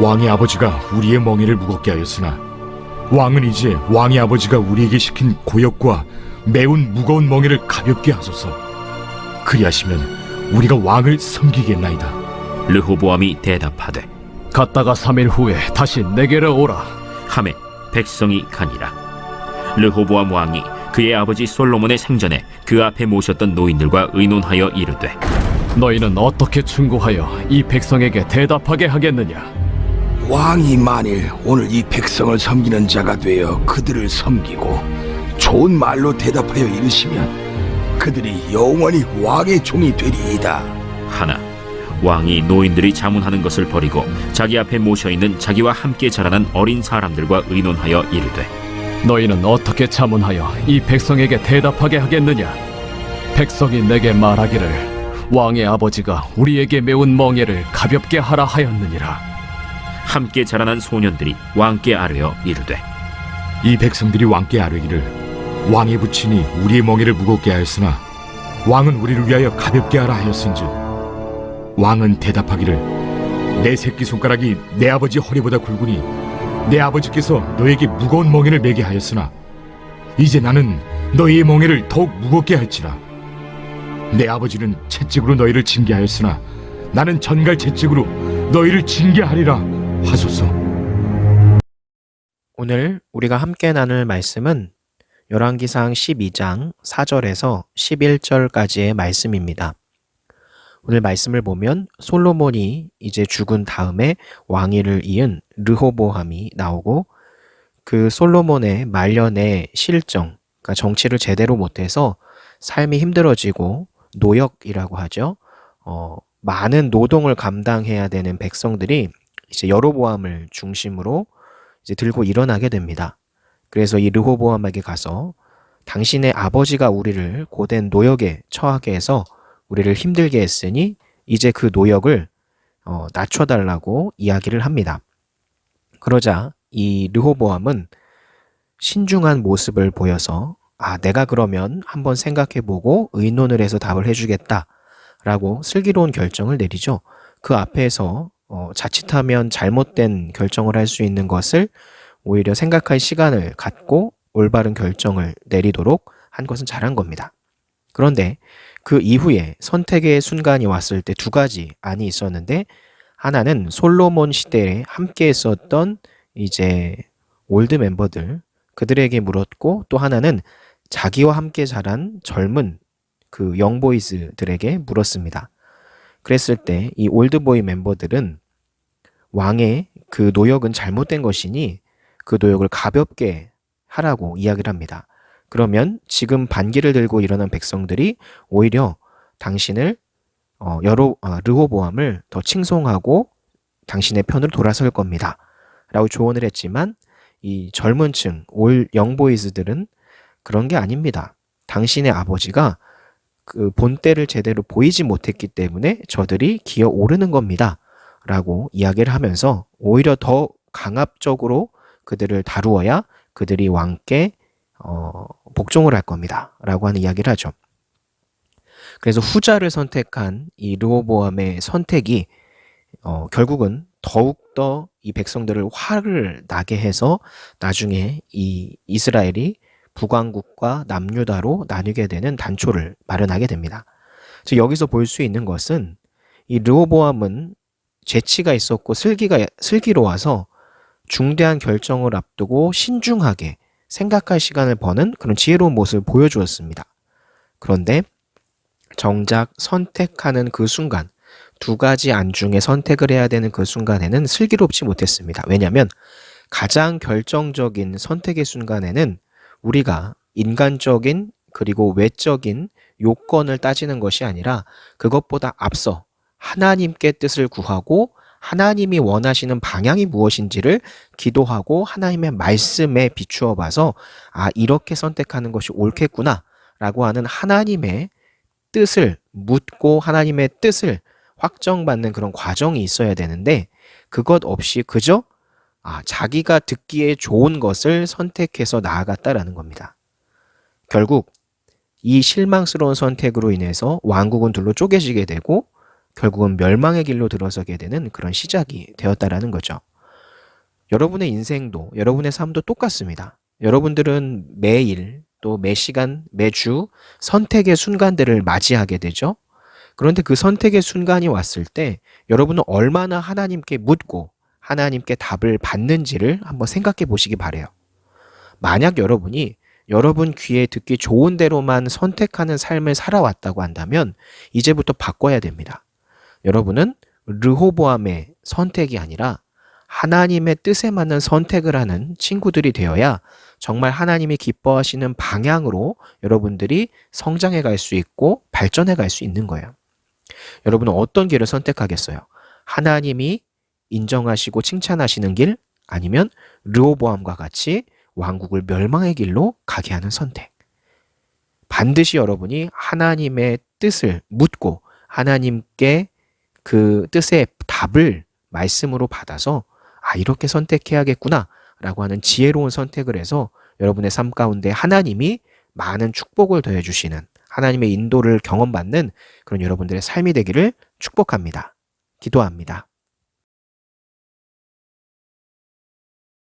왕의 아버지가 우리의 멍에를 무겁게 하였으나 왕은 이제 왕의 아버지가 우리에게 시킨 고역과 매운 무거운 멍에를 가볍게 하소서. 그리하시면 우리가 왕을 섬기겠나이다. 르호보암이 대답하되 갔다가 3일 후에 다시 내게로 오라. 하매 백성이 가니라. 르호보암 왕이 그의 아버지 솔로몬의 생전에 그 앞에 모셨던 노인들과 의논하여 이르되 너희는 어떻게 충고하여 이 백성에게 대답하게 하겠느냐? 왕이 만일 오늘 이 백성을 섬기는 자가 되어 그들을 섬기고 좋은 말로 대답하여 이르시면 그들이 영원히 왕의 종이 되리이다. 하나 왕이 노인들이 자문하는 것을 버리고 자기 앞에 모셔있는 자기와 함께 자라난 어린 사람들과 의논하여 이르되 너희는 어떻게 자문하여 이 백성에게 대답하게 하겠느냐? 백성이 내게 말하기를 왕의 아버지가 우리에게 메운 멍에를 가볍게 하라 하였느니라. 함께 자라난 소년들이 왕께 아뢰어 이르되 이 백성들이 왕께 아뢰기를 왕의 부친이 우리의 멍에를 무겁게 하였으나 왕은 우리를 위하여 가볍게 하라 하였은즉 왕은 대답하기를 내 새끼손가락이 내 아버지 허리보다 굵으니 내 아버지께서 너에게 무거운 멍에를 매게 하였으나 이제 나는 너희의 멍에를 더욱 무겁게 할지라. 내 아버지는 채찍으로 너희를 징계하였으나 나는 전갈 채찍으로 너희를 징계하리라 하소서. 오늘 우리가 함께 나눌 말씀은 열왕기상 12장 4절에서 11절까지의 말씀입니다. 오늘 말씀을 보면 솔로몬이 이제 죽은 다음에 왕위를 이은 르호보암이 나오고 그 솔로몬의 말년의 실정, 그러니까 정치를 제대로 못해서 삶이 힘들어지고 노역이라고 하죠. 많은 노동을 감당해야 되는 백성들이 이제 여로보암을 중심으로 이제 들고 일어나게 됩니다. 그래서 이 르호보암에게 가서 당신의 아버지가 우리를 고된 노역에 처하게 해서 우리를 힘들게 했으니 이제 그 노역을 낮춰달라고 이야기를 합니다. 그러자 이 르호보암은 신중한 모습을 보여서 내가 그러면 한번 생각해보고 의논을 해서 답을 해주겠다라고 슬기로운 결정을 내리죠. 그 앞에서 자칫하면 잘못된 결정을 할 수 있는 것을 오히려 생각할 시간을 갖고 올바른 결정을 내리도록 한 것은 잘한 겁니다. 그런데 그 이후에 선택의 순간이 왔을 때 두 가지 안이 있었는데 하나는 솔로몬 시대에 함께 했었던 이제 올드 멤버들 그들에게 물었고 또 하나는 자기와 함께 자란 젊은 그 영보이즈들에게 물었습니다. 그랬을 때 이 올드보이 멤버들은 왕의 그 노역은 잘못된 것이니 그 노역을 가볍게 하라고 이야기를 합니다. 그러면 지금 반기를 들고 일어난 백성들이 오히려 당신을 르호보암을 더 칭송하고 당신의 편으로 돌아설 겁니다. 라고 조언을 했지만 이 젊은 층 올 영보이즈들은 그런 게 아닙니다. 당신의 아버지가 그 본때를 제대로 보이지 못했기 때문에 저들이 기어오르는 겁니다. 라고 이야기를 하면서 오히려 더 강압적으로 그들을 다루어야 그들이 왕께 복종을 할 겁니다. 라고 하는 이야기를 하죠. 그래서 후자를 선택한 이 르호보암의 선택이 결국은 더욱더 이 백성들을 화를 나게 해서 나중에 이 이스라엘이 북왕국과 남유다로 나뉘게 되는 단초를 마련하게 됩니다. 즉 여기서 볼 수 있는 것은 이 르호보암은 재치가 있었고 슬기로워서 중대한 결정을 앞두고 신중하게 생각할 시간을 버는 그런 지혜로운 모습을 보여주었습니다. 그런데 정작 선택하는 그 순간, 두 가지 안 중에 선택을 해야 되는 그 순간에는 슬기롭지 못했습니다. 왜냐하면 가장 결정적인 선택의 순간에는 우리가 인간적인 그리고 외적인 요건을 따지는 것이 아니라 그것보다 앞서 하나님께 뜻을 구하고 하나님이 원하시는 방향이 무엇인지를 기도하고 하나님의 말씀에 비추어 봐서 이렇게 선택하는 것이 옳겠구나 라고 하는 하나님의 뜻을 묻고 하나님의 뜻을 확정받는 그런 과정이 있어야 되는데 그것 없이 그저 자기가 듣기에 좋은 것을 선택해서 나아갔다라는 겁니다. 결국 이 실망스러운 선택으로 인해서 왕국은 둘로 쪼개지게 되고 결국은 멸망의 길로 들어서게 되는 그런 시작이 되었다라는 거죠. 여러분의 인생도, 여러분의 삶도 똑같습니다. 여러분들은 매일 또 매 시간, 매주 선택의 순간들을 맞이하게 되죠. 그런데 그 선택의 순간이 왔을 때 여러분은 얼마나 하나님께 묻고 하나님께 답을 받는지를 한번 생각해 보시기 바래요. 만약 여러분이 여러분 귀에 듣기 좋은 대로만 선택하는 삶을 살아왔다고 한다면 이제부터 바꿔야 됩니다. 여러분은 르호보암의 선택이 아니라 하나님의 뜻에 맞는 선택을 하는 친구들이 되어야 정말 하나님이 기뻐하시는 방향으로 여러분들이 성장해 갈 수 있고 발전해 갈 수 있는 거예요. 여러분은 어떤 길을 선택하겠어요? 하나님이 인정하시고 칭찬하시는 길, 아니면 르호보암과 같이 왕국을 멸망의 길로 가게 하는 선택. 반드시 여러분이 하나님의 뜻을 묻고 하나님께 그 뜻의 답을 말씀으로 받아서 이렇게 선택해야겠구나 라고 하는 지혜로운 선택을 해서 여러분의 삶 가운데 하나님이 많은 축복을 더해주시는, 하나님의 인도를 경험받는 그런 여러분들의 삶이 되기를 축복합니다. 기도합니다.